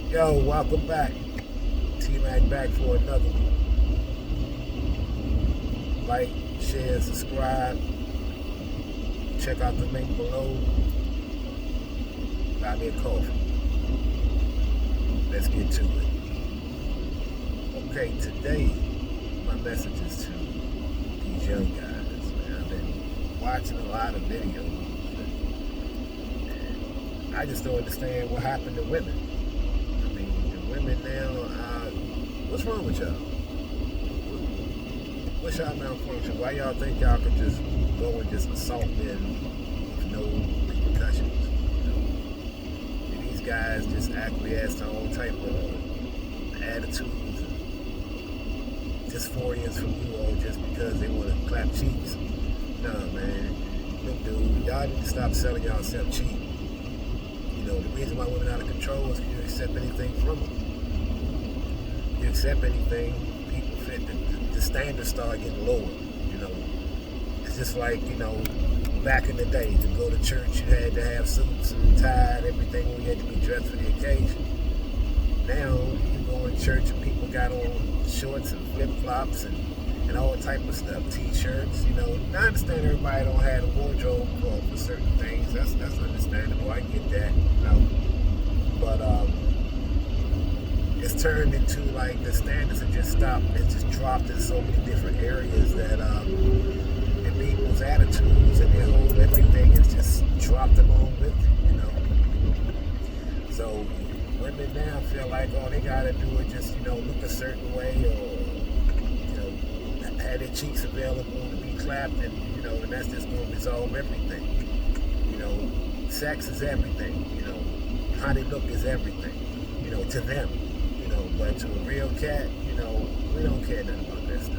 Yo, welcome back. T-Mac back for another one. Like, share, subscribe. Check out the link below. Buy me a coffee. Let's get to it. Okay, today, my message is to these young guys, man. I've been watching a lot of videos, and I just don't understand what happened to women. I mean, the women now, what's wrong with y'all? What's y'all malfunction? Why y'all think y'all could just go and just assault men with no repercussions? You know? And these guys just acquiesce to all type of attitudes and dysphorias from you all just because they want to clap cheeks. Nah, man. Look, dude, y'all need to stop selling yourself cheap. You know, the reason why women are out of control is because you accept anything from them. You accept anything, people fit, the standards start getting lower, you know. It's just like, you know, back in the day, to go to church, you had to have suits and tie and everything, you had to be dressed for the occasion. Now, you go in church and people got on shorts and flip-flops and all type of stuff, t-shirts, you know. I understand everybody don't have a wardrobe for certain things. That's understandable. I get that, you know. But it's turned into like the standards have just stopped. It's just dropped in so many different areas that and people's attitudes and their whole everything is just dropped along with it, you know. So women now feel like all they gotta do is just, you know, look a certain way or, you know, have their cheeks available to be clapped, and you know, and that's just gonna resolve everything. You know, sex is everything, you know, how they look is everything, you know, to them. You know, but to a real cat, you know, we don't care nothing about that stuff.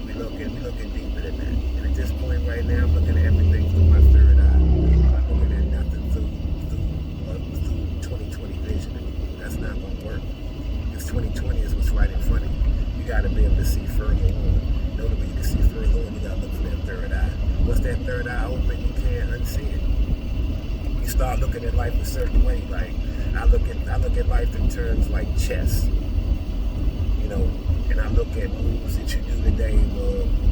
We looking deeper than that. And at this point right now, I'm looking at everything through my third eye. I'm looking at nothing through 2020 vision anymore. That's not gonna work. Because 2020 is what's right in front of you. You gotta be able to see further on. In order for you to see further on, you gotta look for that third eye. Once that third eye open, you can't unsee it. You start looking at life a certain way. Like I look at life in terms like chess, you know, and I look at moves that you do today,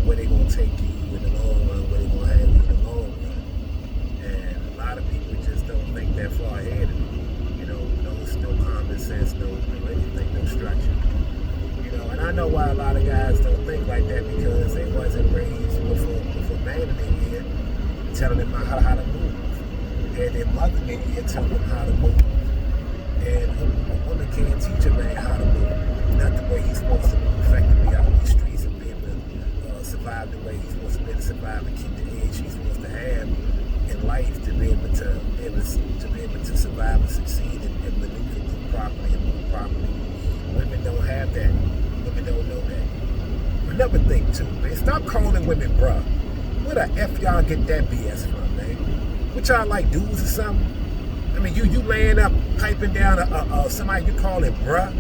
where they gonna take you in the long run, where they gonna have you in the long run. And a lot of people just don't think that far ahead. You know, no common sense, no anything, no structure. You know, and I know why a lot of guys don't think like that, because they wasn't raised with a man in their ear telling them how to move. And their mother in their ear telling them how to move. And a woman can't teach a man how to move, not the way he's supposed to move effectively out in these streets and be able to survive the way he's supposed to be able to survive and keep the edge he's supposed to have in life to be able to survive and succeed and maneuver properly and move properly. Women don't have that. Women don't know that. Another thing too, man, stop calling women bruh. Where the F y'all get that BS from, man? What y'all like, dudes or something? I mean, you laying up, piping down somebody you calling bruh?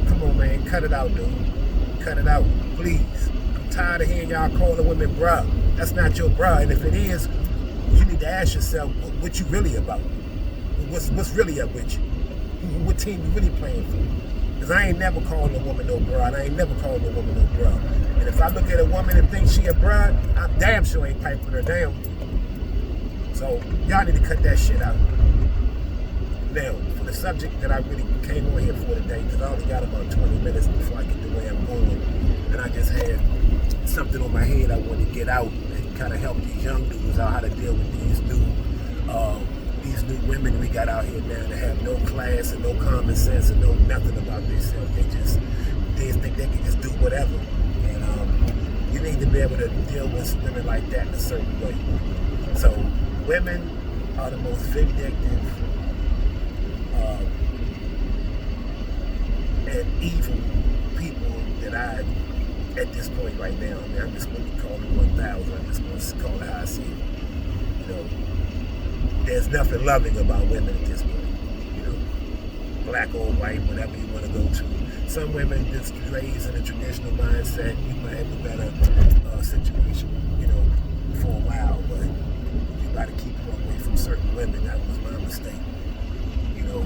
Come on, man, cut it out, dude. Cut it out, please. I'm tired of hearing y'all calling women bruh. That's not your bruh, and if it is, you need to ask yourself what you really about. What's really up with you? What team you really playing for? Because I ain't never calling a woman no bruh, and I ain't never calling a woman no bruh. And if I look at a woman and think she a bruh, I'm damn sure ain't piping her down. So y'all need to cut that shit out. Now, for the subject that I really came on here for today, because I only got about 20 minutes before I get the way I'm going, and I just had something on my head I wanted to get out and kind of help these young dudes out how to deal with these new women we got out here now that have no class and no common sense and know nothing about themselves. They think they can just do whatever. And you need to be able to deal with women like that in a certain way. So women are the most vindictive and evil people that at this point right now. I mean, I'm just going to call it 1,000. I'm just going to call it how I see it. You know, there's nothing loving about women at this point. You know, black or white, whatever you want to go to. Some women just raised in a traditional mindset. You might have a better situation, you know, for a while, but you got to keep away from certain women. That was my mistake. You know,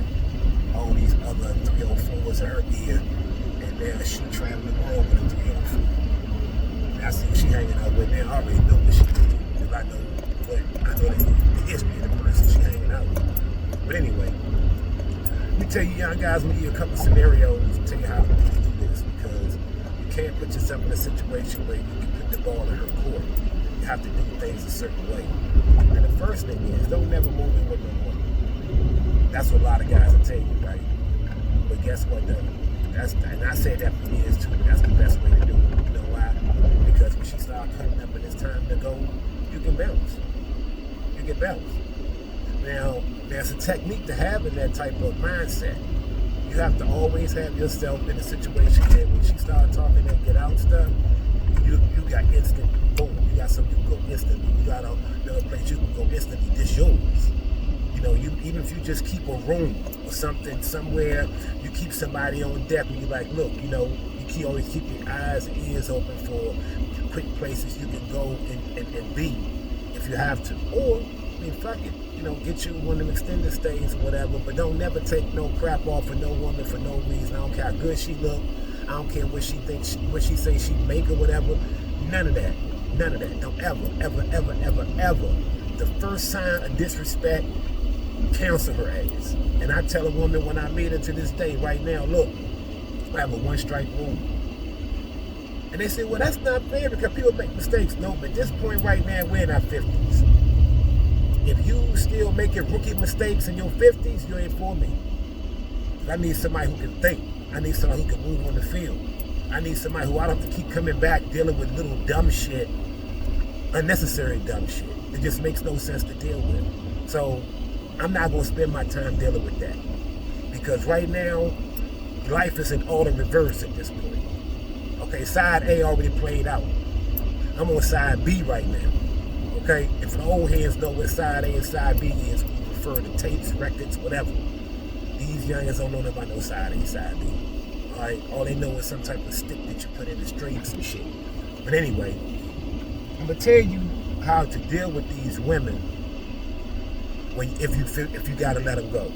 all these other 3 was in her ear, and now she traveling the world with a 304. I see who she hanging out with now. I already know what she doing, because I know the history of the person she hanging out with. But anyway, let me tell you young guys, I'm going to give you a couple scenarios to tell you how to do this, because you can't put yourself in a situation where you can put the ball in her court. You have to do things a certain way. And the first thing is, don't never move in with no woman. That's what a lot of guys will tell you, right? But guess what though? And I said that for years too, but that's the best way to do it. You know why? Because when she starts cutting up and it's time to go, you can bounce. You can bounce. Now, there's a technique to having that type of mindset. You have to always have yourself in a situation where when she starts talking and get out stuff, you got instant boom. You got something you can go instantly. You got another place you can go instantly. This yours. You know, even if you just keep a room or something somewhere, you keep somebody on deck and you're like, look, you know, you always keep your eyes and ears open for quick places you can go and be if you have to. Or, I mean, fuck it. You know, get you one of them extended stays or whatever, but don't never take no crap off for no woman for no reason. I don't care how good she look. I don't care what she thinks, what she say she make or whatever. None of that. None of that. Don't ever. The first sign of disrespect, cancel her ass. And I tell a woman when I meet her to this day, right now, look, I have a one-strike rule. And they say, well, that's not fair because people make mistakes. No, but at this point right now, we're in our 50s. If you still making rookie mistakes in your 50s, you ain't for me. I need somebody who can think. I need somebody who can move on the field. I need somebody who I don't have to keep coming back dealing with little dumb shit, unnecessary dumb shit. It just makes no sense to deal with. So I'm not going to spend my time dealing with that. Because right now, life is in all the reverse at this point. Okay, side A already played out. I'm on side B right now. Okay, if the old heads know what side A and side B is, we refer to tapes, records, whatever. These youngins don't know nothing about no side A, side B. Alright, all they know is some type of stick that you put in the streets and shit. But anyway, I'm gonna tell you how to deal with these women when if you gotta let them go.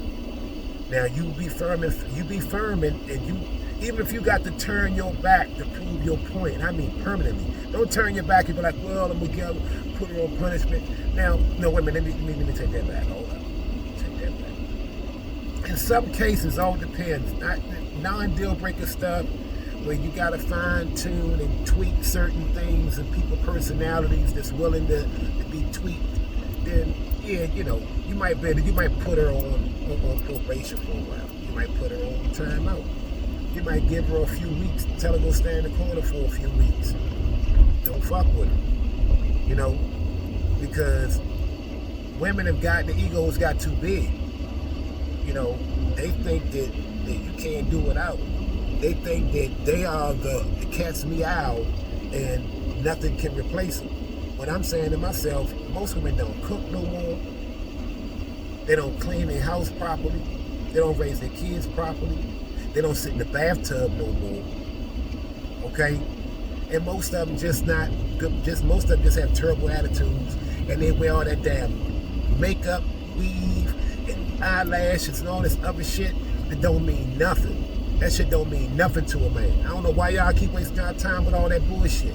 Now you be firm and you even if you got to turn your back to prove your point. I mean permanently. Don't turn your back and be like, well, I'm gonna put her on punishment. Now, no, wait a minute, let me take that back. Hold up. Take that back. In some cases, all depends. Not non-deal breaker stuff where you gotta fine tune and tweak certain things and people personalities that's willing to be tweaked. Then yeah, you know, you might put her on probation for a while. You might put her on timeout. You might give her a few weeks, tell her go stand in the corner for a few weeks. Don't fuck with her. You know, because women have the egos got too big. You know, they think that you can't do without. They think that they are the cat's meow and nothing can replace them. What I'm saying to myself, most women don't cook no more. They don't clean their house properly. They don't raise their kids properly. They don't sit in the bathtub no more. Okay? And most of them just not good. Most of them just have terrible attitudes, and they wear all that damn makeup, weave, and eyelashes and all this other shit that don't mean nothing. That shit don't mean nothing to a man. I don't know why y'all keep wasting your time with all that bullshit.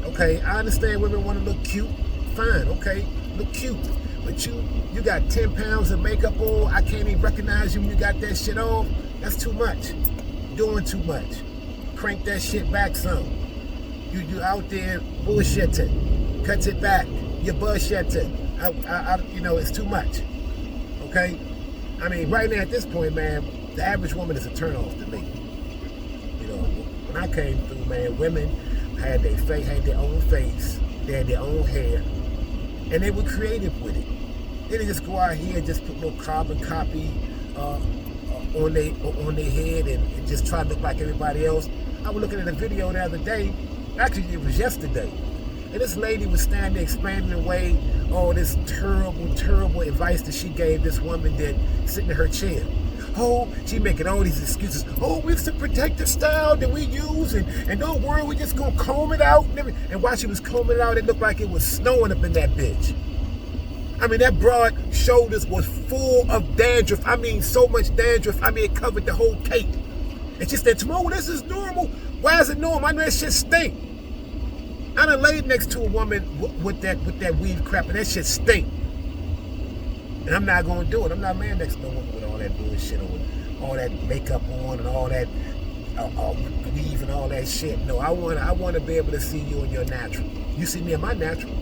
Okay, I understand women want to look cute. Fine, okay, look cute. But you got 10 pounds of makeup on. I can't even recognize you when you got that shit on. That's too much. Doing too much. Crank that shit back some. You out there bullshitting. Cut it back. You're bullshitting. You know, it's too much. Okay? I mean, right now at this point, man, the average woman is a turnoff to me. You know, when I came through, man, women had their own face, they had their own hair, and they were creative with it. They didn't just go out here and just put no carbon copy on their head and just try to look like everybody else. I was looking at a video the other day, actually it was yesterday, and this lady was standing there explaining away all this terrible advice that she gave this woman that sitting in her chair. Oh, she making all these excuses. Oh, it's the protective style that we use, and don't worry, we just gonna comb it out. And while she was combing it out, it looked like it was snowing up in that bitch. I mean, that broad shoulders was full of dandruff. I mean, so much dandruff. I mean, it covered the whole cape. It's just that tomorrow this is normal. Why is it normal? I know that shit stink. I done laid next to a woman with that weave crap, and that shit stink. And I'm not gonna do it. I'm not laying next to no woman with all that bullshit on, all that makeup on, and all that weave and all that shit. No, I wanna be able to see you in your natural. You see me in my natural.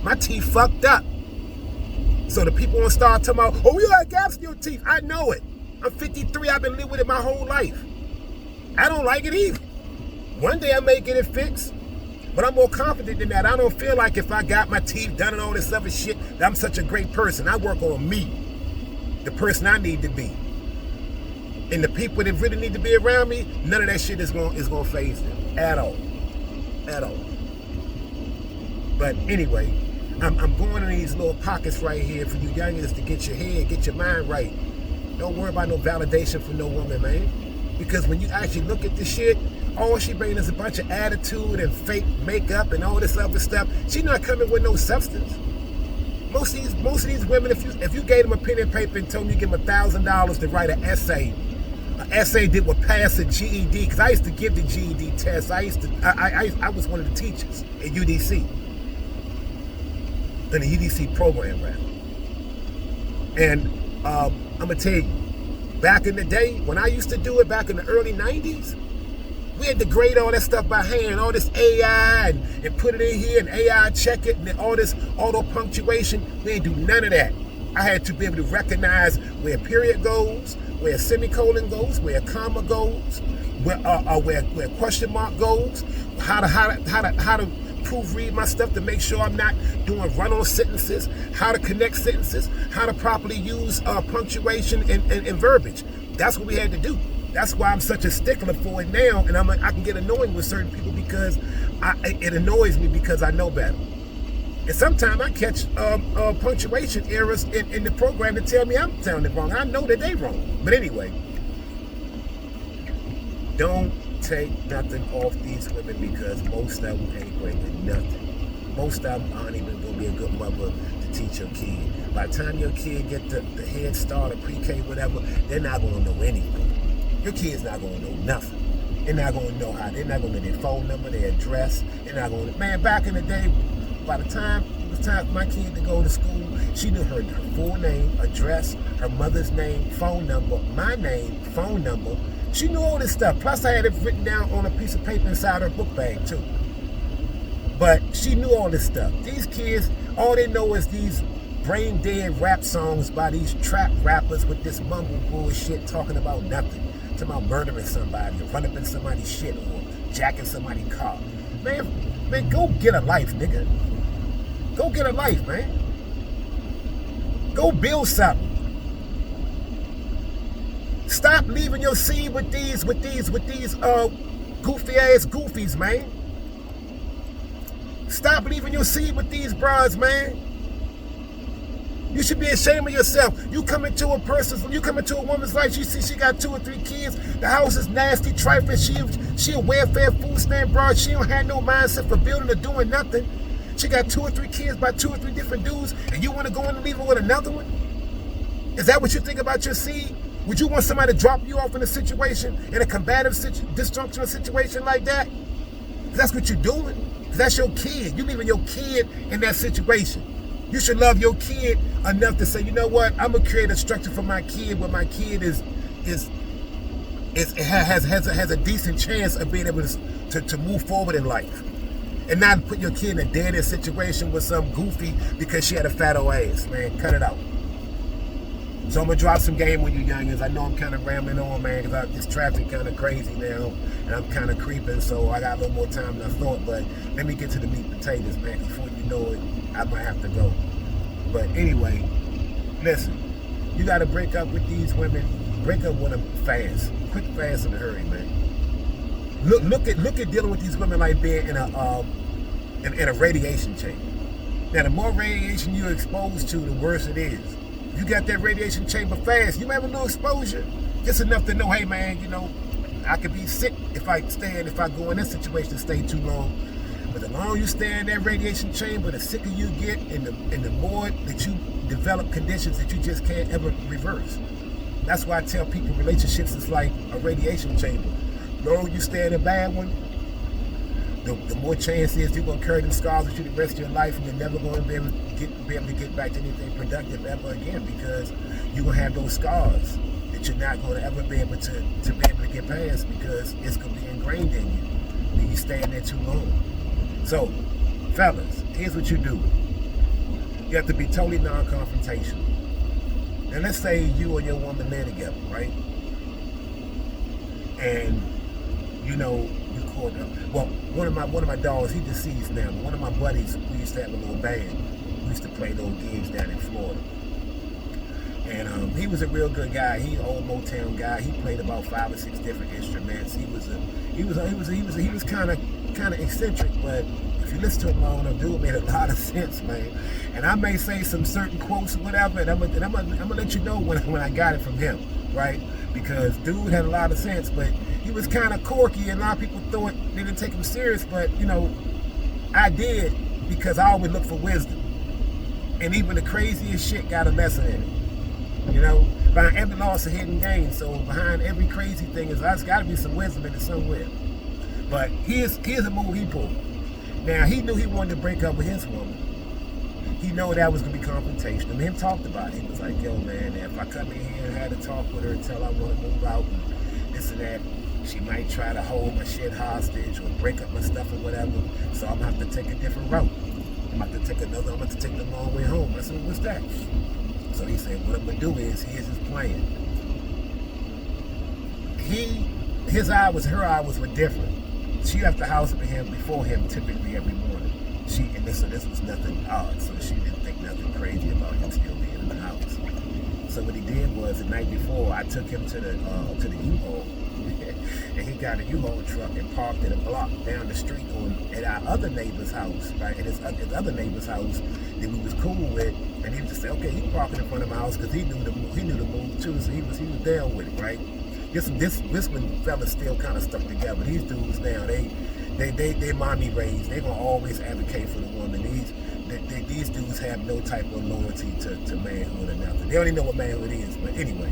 My teeth fucked up. So the people want to start talking about, oh, you got gaps in your teeth. I know it. I'm 53. I've been living with it my whole life. I don't like it either. One day I may get it fixed, but I'm more confident than that. I don't feel like if I got my teeth done and all this other shit, that I'm such a great person. I work on me, the person I need to be. And the people that really need to be around me, none of that shit is gonna faze them at all. At all. But anyway, I'm going in these little pockets right here for you youngins to get your head, get your mind right. Don't worry about no validation from no woman, man. Because when you actually look at the shit, all she bringing is a bunch of attitude and fake makeup and all this other stuff. She's not coming with no substance. Most of these women, if you gave them a pen and paper and told them you give them $1,000 to write an essay that would pass a GED, because I used to give the GED test. I was one of the teachers at UDC. In the UDC program, rather. And I'm gonna tell you, back in the day, when I used to do it back in the early 90s, we had to grade all that stuff by hand, all this AI and put it in here and AI check it and all this auto punctuation. We didn't do none of that. I had to be able to recognize where a period goes, where a semicolon goes, where a comma goes, where a question mark goes, how to proofread my stuff to make sure I'm not doing run-on sentences, how to connect sentences, how to properly use punctuation and verbiage. That's what we had to do. That's why I'm such a stickler for it now, and I can get annoying with certain people because it annoys me because I know better. And sometimes I catch punctuation errors in the program that tell me I'm sounding wrong. I know that they wrong. But anyway, don't take nothing off these women because most of them ain't bringing nothing. Most of them aren't even going to be a good mother to teach your kid. By the time your kid get the head start or pre-K, whatever, they're not going to know anything. Your kid's not going to know nothing. They're not going to know how. They're not going to know their phone number, their address. They're not going to. Man, back in the day, by the time it was time for my kid to go to school, she knew her full name, address, her mother's name, phone number, my name, phone number. She knew all this stuff. Plus, I had it written down on a piece of paper inside her book bag, too. But she knew all this stuff. These kids, all they know is these brain-dead rap songs by these trap rappers with this mumble bullshit talking about nothing. Talking about murdering somebody, or running up in somebody's shit, or jacking somebody's car. Man, go get a life, nigga. Go get a life, man. Go build something. Stop leaving your seed with these goofy ass goofies, man. Stop leaving your seed with these bras, man. You should be ashamed of yourself. You come into a woman's life, you see she got 2 or 3 kids, the house is nasty, trifling, she a welfare food stamp broad, she don't have no mindset for building or doing nothing. She got 2 or 3 kids by 2 or 3 different dudes, and you want to go in and leave her with another one? Is that what you think about your seed? Would you want somebody to drop you off in a situation, in a combative, dysfunctional situation like that? That's what you're doing. That's your kid. You're leaving your kid in that situation. You should love your kid enough to say, you know what? I'm gonna create a structure for my kid where my kid has a decent chance of being able to move forward in life, and not put your kid in a dead-end situation with some goofy because she had a fat old ass. Man, cut it out. So I'm gonna drop some game with you youngins. I know I'm kind of rambling on, man, because this traffic kind of crazy now, and I'm kind of creeping, so I got a little more time than I thought. But let me get to the meat and potatoes, man. Before you know it, I might have to go. But anyway, listen, you got to break up with these women. Break up with them fast, quick, fast, in a hurry, man. Look at dealing with these women like being in a radiation chamber. Now, the more radiation you're exposed to, the worse it is. If you got that radiation chamber fast, you may have a little exposure, just enough to know, hey man, you know, I could be sick if I go in this situation and stay too long. But the longer you stay in that radiation chamber, the sicker you get, and the more that you develop conditions that you just can't ever reverse. That's why I tell people relationships is like a radiation chamber. The longer you stay in a bad one, the more chance is you're going to carry them scars with you the rest of your life, and you're never going to be able to get back to anything productive ever again, because you're going to have those scars that you're not going to ever be able to get past, because it's going to be ingrained in you when you stay in there too long. So, fellas, here's what you do. You have to be totally non-confrontational. Now, let's say you and your woman live together, right? And you know, you caught up. Well, one of my dogs, he deceased now, but one of my buddies, we used to have a little band. We used to play little gigs down in Florida. And he was a real good guy. He old Motown guy. He played about 5 or 6 different instruments. He was kind of eccentric, but if you listen to him long enough, dude made a lot of sense, man. And I may say some certain quotes or whatever, and I'm gonna let you know when I got it from him, right? Because dude had a lot of sense, but he was kind of quirky, and a lot of people thought they didn't take him serious, but you know, I did, because I always look for wisdom. And even the craziest shit got a lesson in it. You know, behind every loss a hidden gain. So behind every crazy thing there's got to be some wisdom in it somewhere. But here's a move he pulled. Now, he knew he wanted to break up with his woman. He knew that was going to be confrontation. I mean, him talked about it. He was like, yo, man, if I come in here and had to talk with her and tell her I want to move out and this and that, she might try to hold my shit hostage or break up my stuff or whatever. So I'm going to have to take a different route. I'm going to have to take the long way home. I said, what's that? So he said, what I'm going to do is, here's his plan. Her hours were different. She left the house before him typically every morning. And this was nothing odd, so she didn't think nothing crazy about him still being in the house. So what he did was, the night before, I took him to the U-Haul, and he got a U-Haul truck and parked at a block down the street at our other neighbor's house, right? At his other neighbor's house that we was cool with, and he would just say, okay, you can park it in front of my house, because he knew the move too, so he was down with it, right? This one fellas still kind of stuck together. These dudes now, they mommy raised. They gonna always advocate for the woman. These dudes have no type of loyalty to manhood or nothing. They don't even know what manhood is. But anyway,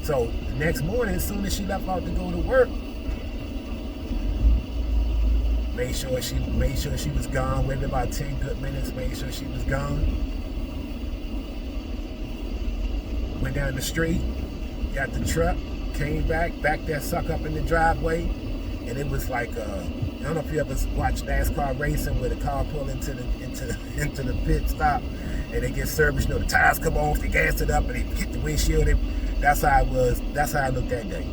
so the next morning, as soon as she left out to go to work, made sure she was gone. Waited about 10 good minutes. Made sure she was gone. Went down the street. Got the truck, came back that sucker up in the driveway, and it was like I don't know if you ever watched NASCAR racing, where the car pull into the pit stop, and they get service. You know, the tires come off, they gas it up, and they hit the windshield. That's how it was. That's how I looked that day,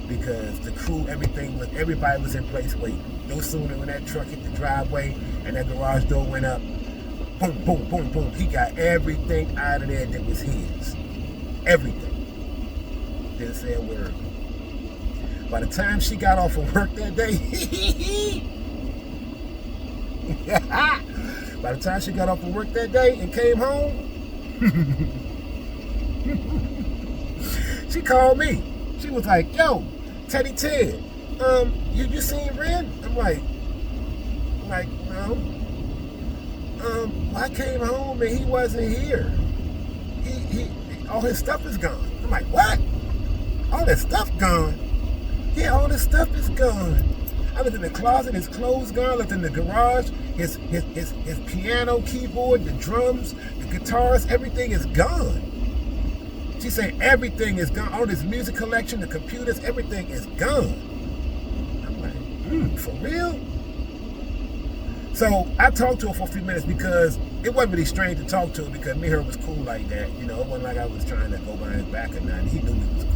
because the crew, everybody was in place waiting. No sooner when that truck hit the driveway and that garage door went up, boom, boom, boom, boom. He got everything out of there that was his, everything. Didn't say a word. By the time she got off of work that day, and came home, she called me. She was like, yo, Teddy Ted, you seen Ren? I'm like, no. I came home and he wasn't here. He all his stuff is gone. I'm like, what? All that stuff gone? Yeah, all this stuff is gone. I looked in the closet, his clothes gone. I looked in the garage, his piano, keyboard, the drums, the guitars, everything is gone. She said everything is gone. All this music collection, the computers, everything is gone. I'm like, for real? So I talked to her for a few minutes, because it wasn't really strange to talk to her, because me and her was cool like that. You know, it wasn't like I was trying to go behind his back or nothing. He knew we was cool.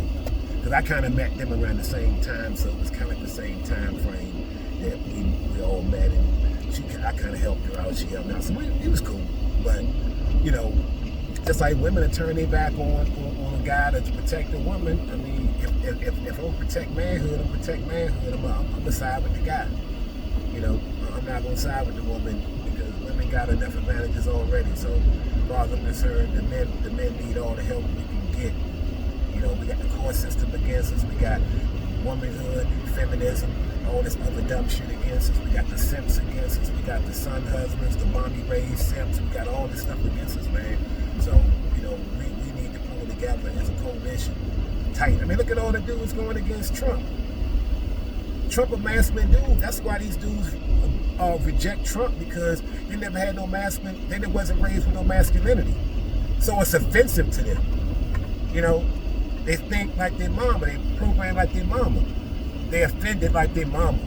Because I kind of met them around the same time, so it was kind of like the same time frame that we all met, and I kind of helped her out, she helped me out. So it was cool. But, you know, just like women are turning their back on a guy to protect a woman, I mean, if I'm protect manhood, I'm going to side with the guy. You know, I'm not going to side with the woman, because women got enough advantages already. So, as far as I'm concerned, the men need all the help we can get. You know, we got the court system against us. We got womanhood, feminism, all this other dumb shit against us. We got the simps against us. We got the son husbands, the mommy raised simps. We got all this stuff against us, man. So, you know, we need to pull together as a coalition. Tight. I mean, look at all the dudes going against Trump. Trump a masculine dude. That's why these dudes reject Trump, because they never had no masculine. They wasn't raised with no masculinity, so it's offensive to them. You know, they think like their mama. They program like their mama. They offended like their mama.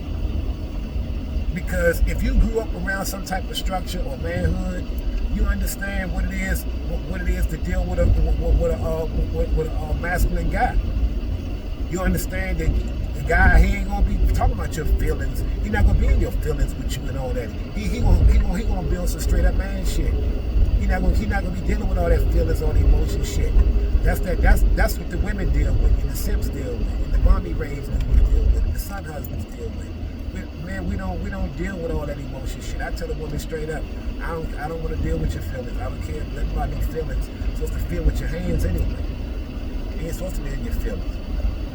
Because if you grew up around some type of structure or manhood, you understand what it is to deal with a masculine guy. You understand that the guy, he ain't gonna be talking about your feelings. He not gonna be in your feelings with you and all that. He gonna build some straight up man shit. He not gonna be dealing with all that feelings, all the emotion shit. That's what the women deal with, and the simps deal with, and the mommy raised dudes deal with, and the son husbands deal with. Man, we don't deal with all that emotion shit. I tell the woman straight up, I don't want to deal with your feelings. I don't care nothing about no feelings. You're supposed to feel with your hands anyway. You ain't supposed to be in your feelings.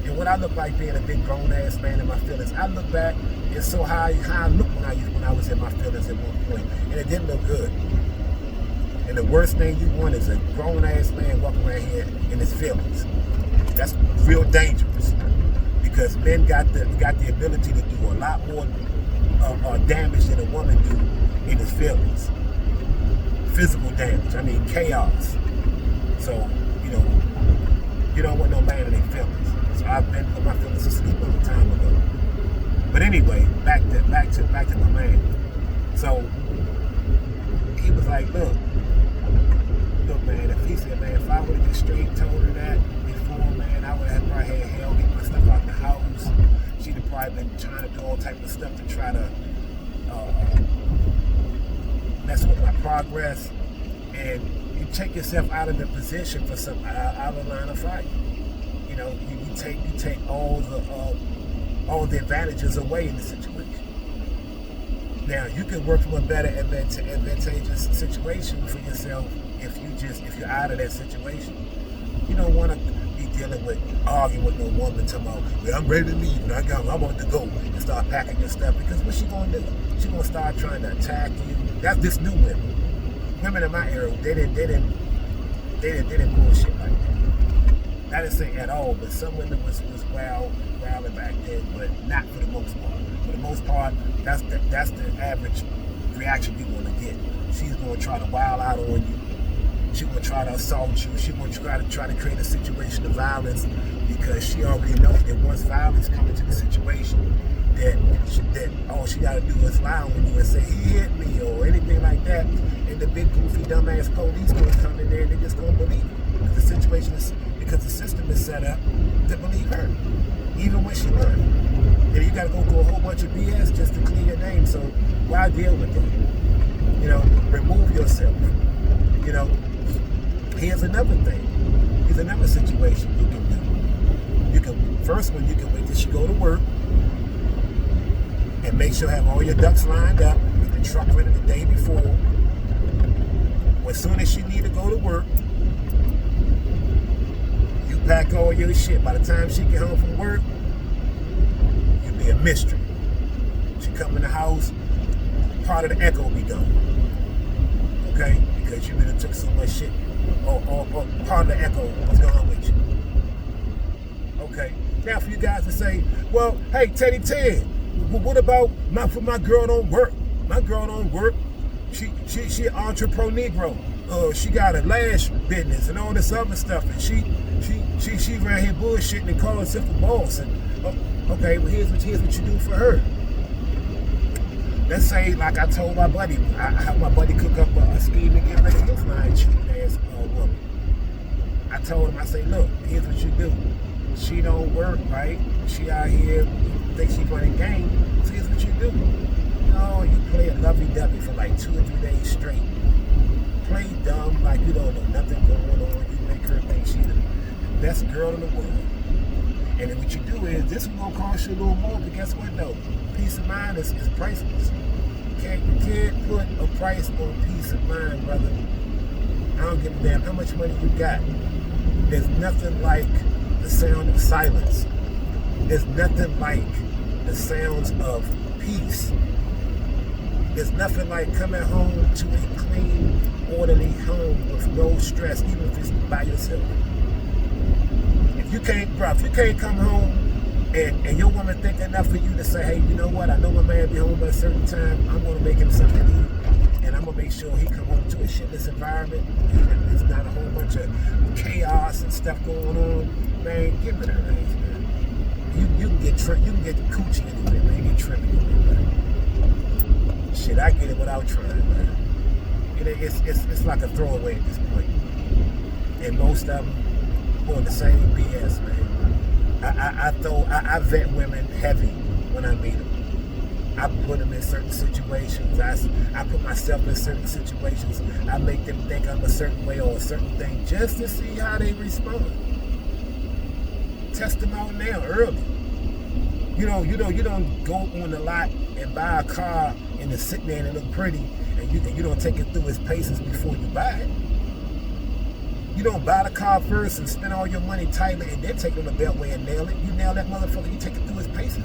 And what I look like being a big grown ass man in my feelings, I look back and so how I looked when I was in my feelings at one point, and it didn't look good. And the worst thing you want is a grown ass man walking around here in his feelings. That's real dangerous, because men got the ability to do a lot more damage than a woman do in his feelings. Physical damage. I mean chaos. So you don't want no man in their feelings. So I've been put my feelings to sleep a long time ago. But anyway, back to my man. So he was like, look man, if I would have just straight told her that before, man, I would have probably had hell get my stuff out the house. She'd have probably been trying to do all type of stuff to try to mess with my progress. And you take yourself out of the position for some out of line of fight. You know, you take all the advantages away in the situation. Now you can work from a better advantageous situation for yourself if you're out of that situation. You don't want to be dealing with arguing with no woman talking about, well, I'm ready to leave and I'm about to go, and start packing your stuff, because what she gonna do? She gonna start trying to attack you. That's this new women. Women in my era, they didn't bullshit like that. I didn't say at all, but some women was wilding back then, but not for the most part. For the most part, that's the average reaction you're gonna get. She's gonna try to wild out on you. She will try to assault you. She will try to create a situation of violence, because she already knows that once violence comes into the situation, that all she got to do is lie on you and say he hit me or anything like that, and the big goofy dumbass police gonna come in there and they just gonna believe it, because the system is set up to believe her, even when she learned. And you got to go through a whole bunch of BS just to clear your name. So why deal with that? You know, remove yourself. You know. Here's another thing. Here's another situation you can do. You can wait till she go to work and make sure you have all your ducks lined up. Get the truck ready the day before. As soon as she need to go to work, you pack all your shit. By the time she get home from work, you be a mystery. She come in the house, part of the echo be gone. Okay? Because you really took so much shit. Or part of the echo is gone with you. Okay. Now for you guys to say, well, hey, Teddy Ted, what about my girl don't work? My girl don't work. She an entrepreneur. She got a lash business and all this other stuff, and she around here bullshitting and calling herself a boss. And okay, well here's what you do for her. Let's say, like I told my buddy, I helped my buddy cook up a scheme to get rid of this lying cheating ass woman. I told him, I say, look, here's what you do. She don't work, right? She out here, thinks she's running game. So here's what you do. No, you play a lovey-dovey for like 2 or 3 days straight. Play dumb like you don't know nothing going on. You make her think she's the best girl in the world. And then what you do is, this is gonna cost you a little more, but guess what though? Peace of mind is priceless. You can't put a price on peace of mind, brother. I don't give a damn how much money you got. There's nothing like the sound of silence. There's nothing like the sounds of peace. There's nothing like coming home to a clean, orderly home with no stress, even if it's by yourself. you can't come home and your woman think enough for you to say, hey, you know what? I know my man be home by a certain time. I'm going to make him something to eat, and I'm going to make sure he come home to a shitless environment. It's not a whole bunch of chaos and stuff going on. Man, give it a raise, man. You can get coochie anyway, man. You get trim anyway, man. Shit, I get it without trying, man. It's like a throwaway at this point. And most of them on the same BS, man. I vet women heavy when I meet them. I put them in certain situations. I put myself in certain situations. I make them think I'm a certain way or a certain thing just to see how they respond. Test them out now early. You don't go on the lot and buy a car and it's sitting there and it look pretty, and you don't take it through its paces before you buy it. You don't buy the car first and spend all your money tightly and then take it on the beltway and nail it. You nail that motherfucker, you take it through its paces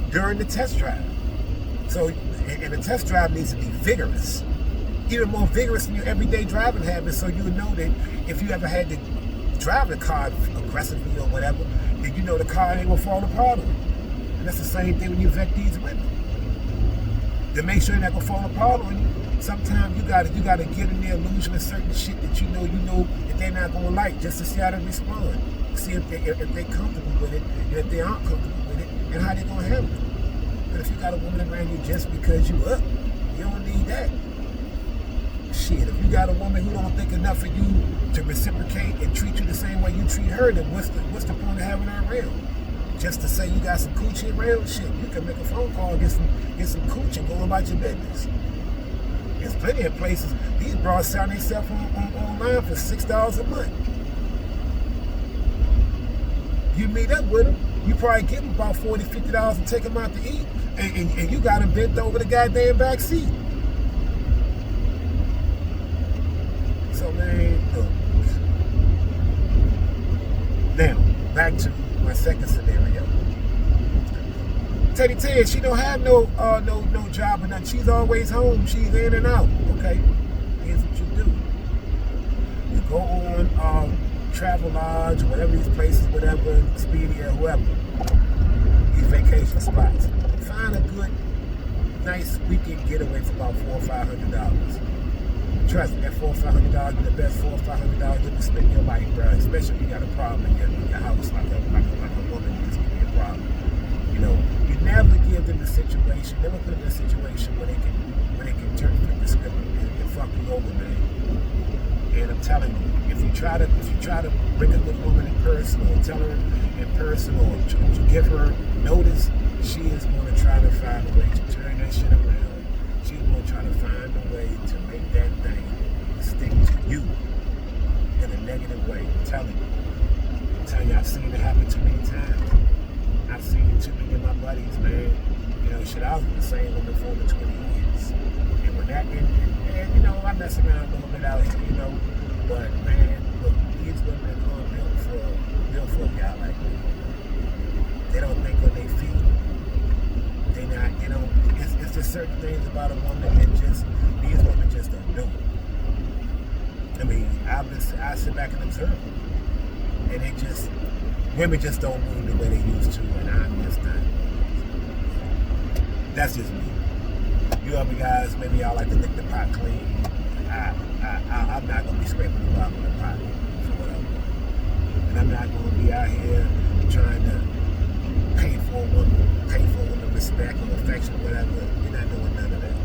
during the test drive. So, and the test drive needs to be vigorous. Even more vigorous than your everyday driving habits, so you know that if you ever had to drive the car aggressively or whatever, then you know the car ain't gonna fall apart on you. And that's the same thing when you vet these women. To make sure you're not gonna fall apart on you, sometimes you gotta get in the illusion of certain shit that you know that they're not gonna like, just to see how they respond. See if they're comfortable with it, and if they aren't comfortable with it, and how they're gonna handle it. But if you got a woman around you just because you up, you don't need that. Shit, if you got a woman who don't think enough of you to reciprocate and treat you the same way you treat her, then what's the point of having her around? Just to say you got some coochie around? Shit, you can make a phone call, get some coochie, and go about your business. There's plenty of places. These bras sell themselves online for $6 a month. You meet up with them, you probably give them about $40, $50 and take them out to eat, and you got them bent over the goddamn back seat. So, man, look. Now, back to my second scenario. Teddy Ted, she don't have no job or nothing. She's always home. She's in and out. Okay, here's what you do. You go on Travelodge, whatever these places, whatever, Expedia, whoever. These vacation spots. Find a good, nice weekend getaway for about $400 or $500. Trust me, that $400 or $500 is the best $400 or $500 you can spend in your life, bro. Especially if you got a problem in your house, like a woman is giving you a problem. You know, you never give them the situation, never put them in a situation where they can flip the script and fuck you over, man. And I'm telling you, if you try to bring up with a woman in person or tell her in person or to give her notice, she is going to try to find a way to turn that shit around. She's going to try to find a way to make that thing stick to you in a negative way. I'm telling you, I've seen it happen too many times. I've seen it too many of my buddies, man. You know, shit, I was with the same woman for over 20 years. And when that ended, and you know, I mess around a little bit out here, you know. But man, look, these women are built for a guy like me. They don't think on their feet. It's just certain things about a woman that these women just don't do. I mean, I sit back and observe them. And women just don't move the way they used to, and I'm just not. That's just me. You other guys, maybe y'all like to lick the pot clean. I'm not going to be scraping the bottom of the pot for what I want. And I'm not going to be out here trying to pay for a woman respect or affection or whatever. You're not doing none of that.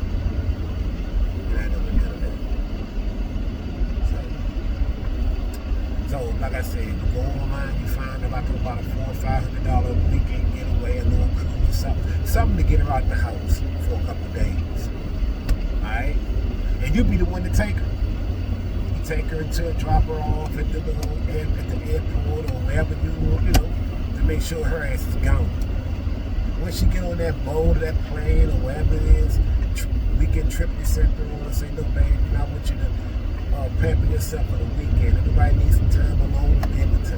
So like I said, you go online, you find about $400 or $500 weekend getaway, a little cruise, something to get her out the house for a couple of days. Alright? And you be the one to take her. You take her to drop her off at the airport or wherever you know, to make sure her ass is gone. Once you get on that boat or that plane or wherever it is, weekend trip you sent her on, say, look, babe, I want you to pamper yourself for the weekend. Everybody needs some time alone to be able to,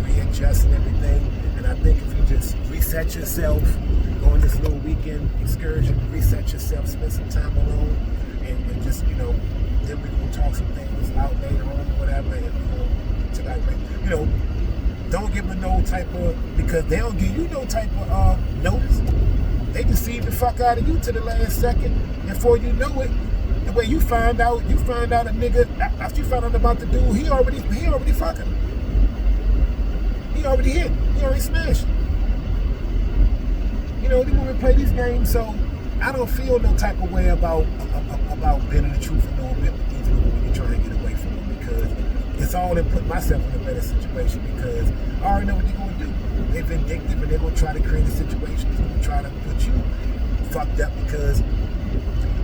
readjust and everything. And I think if you just reset yourself, go on this little weekend excursion, reset yourself, spend some time alone, and just, then we're going to talk some things out later on, whatever, and we're going to, Don't give them no type of, because they don't give you no type of notice. They deceive the fuck out of you to the last second. And before you know it, the way you find out a nigga, after you find out about the dude, he already fucking. He already hit. He already smashed. You know, these women play these games, so I don't feel no type of way about bending the truth a little bit with these women when you're trying to get away from them, because it's all in putting myself in a better situation, because I already know what they're going to do. They're vindictive and they're going to try to create a situation that's going to try to put you fucked up, because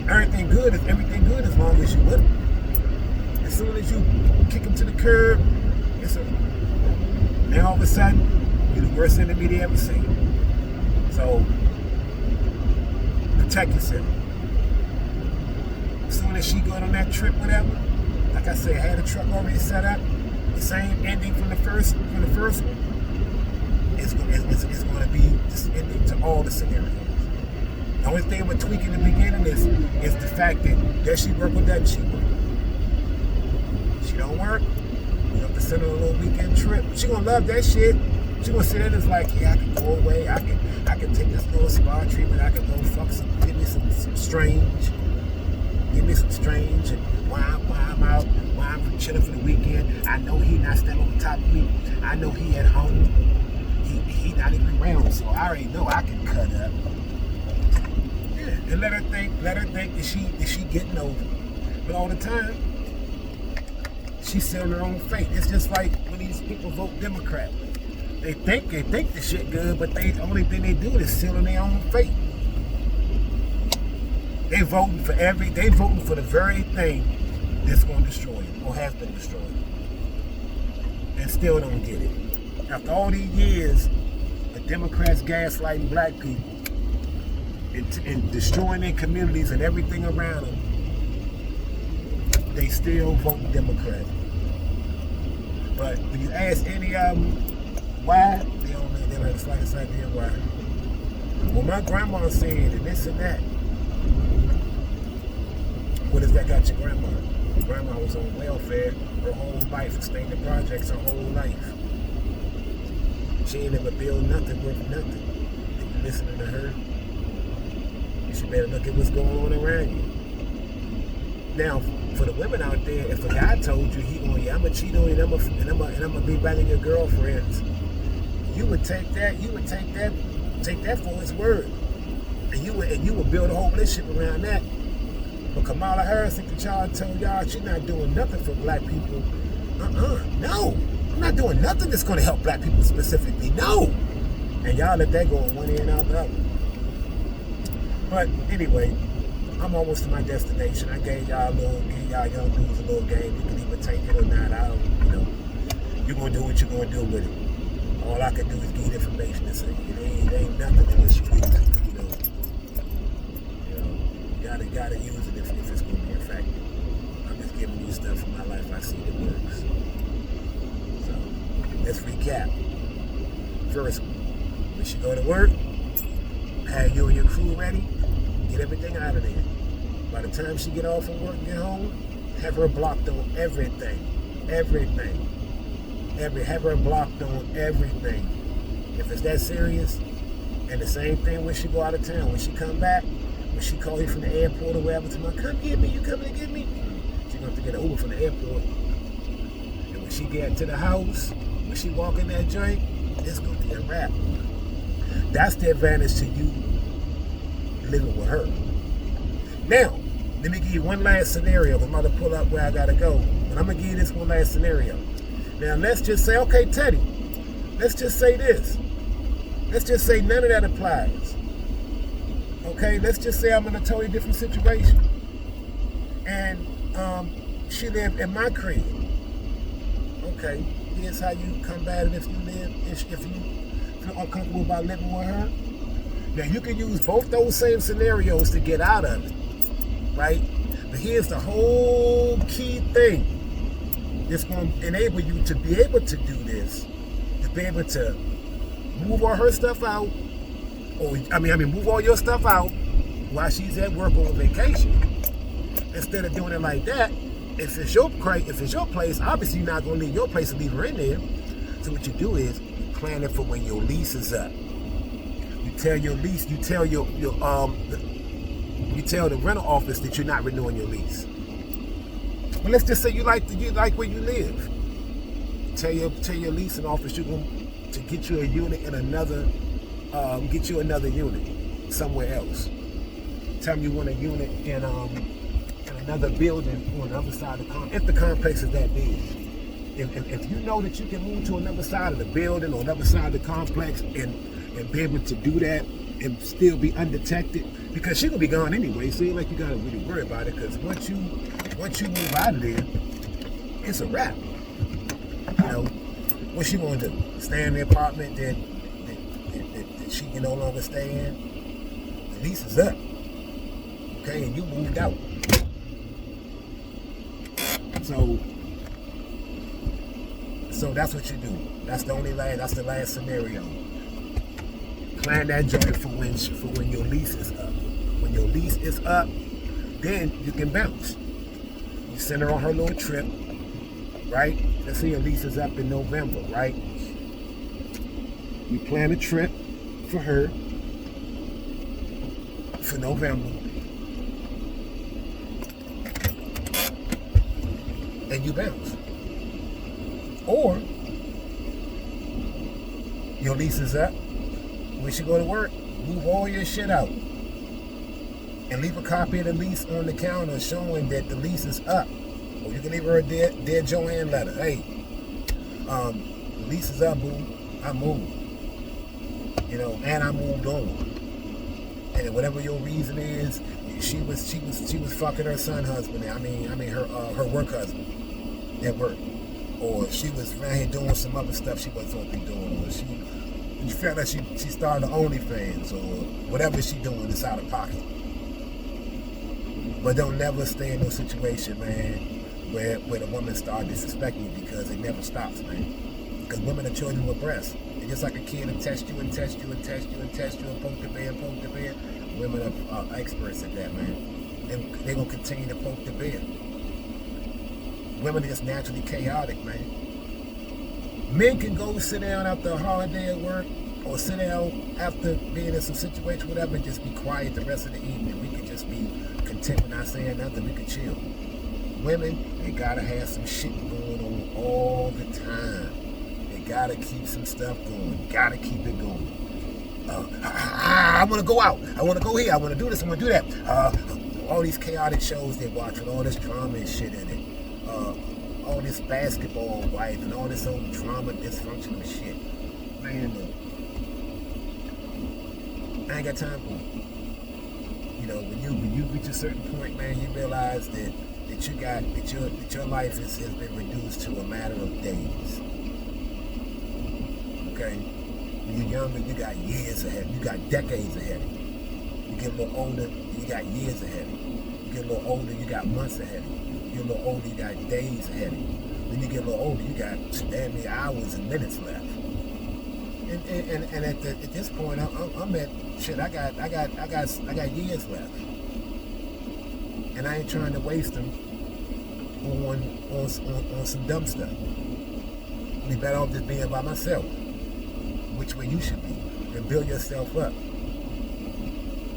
everything good as long as you with them. As soon as you kick them to the curb, now all of a sudden, you're the worst enemy they ever seen. So, protect yourself. As soon as she going on that trip, whatever, like I said, I had a truck already set up. The same ending from the first one. It's going to be this ending to all the scenarios. The only thing we're tweaking in the beginning is the fact that does she work or doesn't she work? She don't work. You have to send her a little weekend trip. She gonna love that shit. She gonna sit there and it's like, yeah, I can go away. I can take this little spa treatment. I can go fuck give me some strange. Give me some strange, and while I'm out, while I'm chilling for the weekend, I know he not standing on top of me. I know he at home. He not even around, so I already know I can cut up. Yeah, and let her think that she getting over. But all the time, she's sealing her own fate. It's just like when these people vote Democrat. They think the shit good, but the only thing they do is sealing their own fate. They voting for the very thing that's going to destroy it, or has been destroyed, and still don't get it. After all these years, the Democrats gaslighting black people and destroying their communities and everything around them, they still vote Democrat. But when you ask any of them why, they don't have the slightest idea why. Well, my grandma said, and this and that. What has that got your grandma? Grandma was on welfare her whole life, staying in projects her whole life. She ain't ever built nothing worth nothing. And you listening to her, you should better look at what's going on around you. Now, for the women out there, if a guy told you I'm gonna cheat on you and I'm gonna be banging your girlfriends, you would take that for his word, and you would build a whole relationship around that. But Kamala Harris, think the child told y'all she's not doing nothing for black people. No, I'm not doing nothing that's gonna help black people specifically. No, and y'all let that go on one end out the other. But anyway, I'm almost to my destination. I gave y'all young dudes a little game. You can either take it or not. You're gonna do what you're gonna do with it. All I can do is give you information and say it ain't nothing in the street. You gotta use it if it's gonna be effective. I'm just giving you stuff from my life I see that works. So let's recap. First, when she go to work, have you and your crew ready. Get everything out of there. By the time she get off from work and get home, have her blocked on everything. Have her blocked on everything. If it's that serious, and the same thing when she go out of town. When she come back, when she call you from the airport or wherever, come get me, you coming to get me? She's going to have to get an Uber from the airport. And when she get to the house, when she walk in that joint, it's going to be a wrap. That's the advantage to you living with her. Now, let me give you one last scenario. I'm about to pull up where I gotta go, but I'm gonna give you this one last scenario. Now, let's just say, okay, Teddy, let's just say this. Let's just say none of that applies. Okay, let's just say I'm in a totally different situation, and she lived in my crib. Okay, here's how you combat it if you feel uncomfortable about living with her. Now, you can use both those same scenarios to get out of it, right? But here's the whole key thing. It's going to enable you to be able to do this, to be able to move all her stuff out, move all your stuff out while she's at work or on vacation. Instead of doing it like that, if it's your place, obviously you're not going to leave your place and leave her in there. So what you do is you plan it for when your lease is up. You tell your lease, you tell you tell the rental office that you're not renewing your lease. But let's just say you like where you live. Tell your leasing office you're going to get you a unit in another, get you another unit somewhere else. Tell them you want a unit in another building on the other side of the complex. If the complex is that big, if you know that you can move to another side of the building or another side of the complex and be able to do that and still be undetected, because she's gonna be gone anyway, so it ain't like you gotta really worry about it. Because once you move out of there, it's a wrap. You know, what she want to do? Stay in the apartment that she can no longer stay in? The lease is up, okay, and you moved out. So that's what you do. That's the last scenario. Plan that joint for when your lease is up. When your lease is up, then you can bounce. You send her on her little trip, right? Let's say your lease is up in November, right? You plan a trip for her for November. And you bounce. Or your lease is up. When she go to work, move all your shit out and leave a copy of the lease on the counter showing that the lease is up. Or you can leave her a dear Joanne letter. Hey, the lease is up, boo. I moved. You know, and I moved on. And whatever your reason is, she was fucking her son husband. I mean her work husband at work. Or she was around here doing some other stuff she wasn't supposed to be doing. Or you felt like she started OnlyFans or whatever she doing is out of pocket. But don't never stay in no situation, man, where the woman start disrespecting you, because it never stops, man. Because women are children with breasts. It's just like a kid and test you and test you and test you and test you and poke the bear and poke the bear. Women are experts at that, man. And they're gonna continue to poke the bear. Women are just naturally chaotic, man. Men can go sit down after a hard day at work, or sit down after being in some situation, whatever, and just be quiet the rest of the evening. We can just be content with not saying nothing. We can chill. Women, they gotta have some shit going on all the time. They gotta keep some stuff going. Gotta keep it going. I wanna go out. I wanna go here. I wanna do this. I wanna do that. All these chaotic shows they watch with all this drama and shit in it. All this basketball wife and all this old drama, dysfunctional shit. Man, I ain't got time for it. You know, when you reach a certain point, man, you realize that your life has been reduced to a matter of days. Okay? When you're younger, you got years ahead. You got decades ahead of you. You get a little older, you got years ahead of you. You get a little older, you got months ahead of you. You get a little older, you got days ahead of you. When you get a little older, you got damn near hours and minutes left. And at this point, I'm at shit. I got years left, and I ain't trying to waste them on some dumb stuff. Be better off just being by myself, which way you should be, and build yourself up.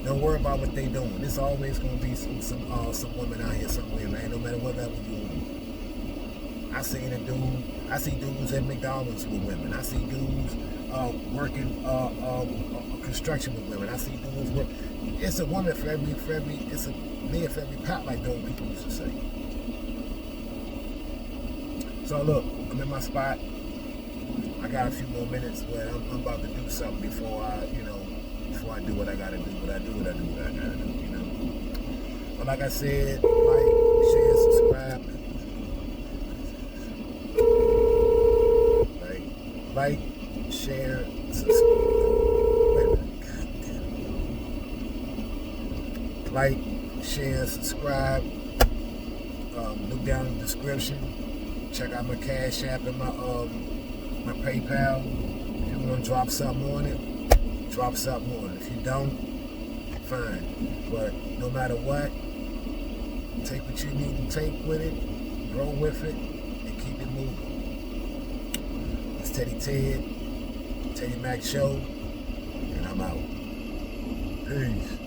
Don't worry about what they doing. There's always gonna be some women out here somewhere, man. No matter what level you on. I see dudes at McDonald's with women. I see dudes working construction with women. I see dudes work. It's a woman for every. It's a man for every pot, like those people used to say. So look, I'm in my spot. I got a few more minutes, but I'm about to do something before I do what I gotta do. What I gotta do. You know. But like I said, like, share, subscribe. Like, share, subscribe. Wait a minute. God damn. Like, share, subscribe. Look down in the description. Check out my Cash App and my PayPal. If you want to drop something on it, drop something on it. If you don't, fine. But no matter what, take what you need to take with it, grow with it, and keep it moving. It's Teddy Ted, Teddy Mac Show, and I'm out. Peace.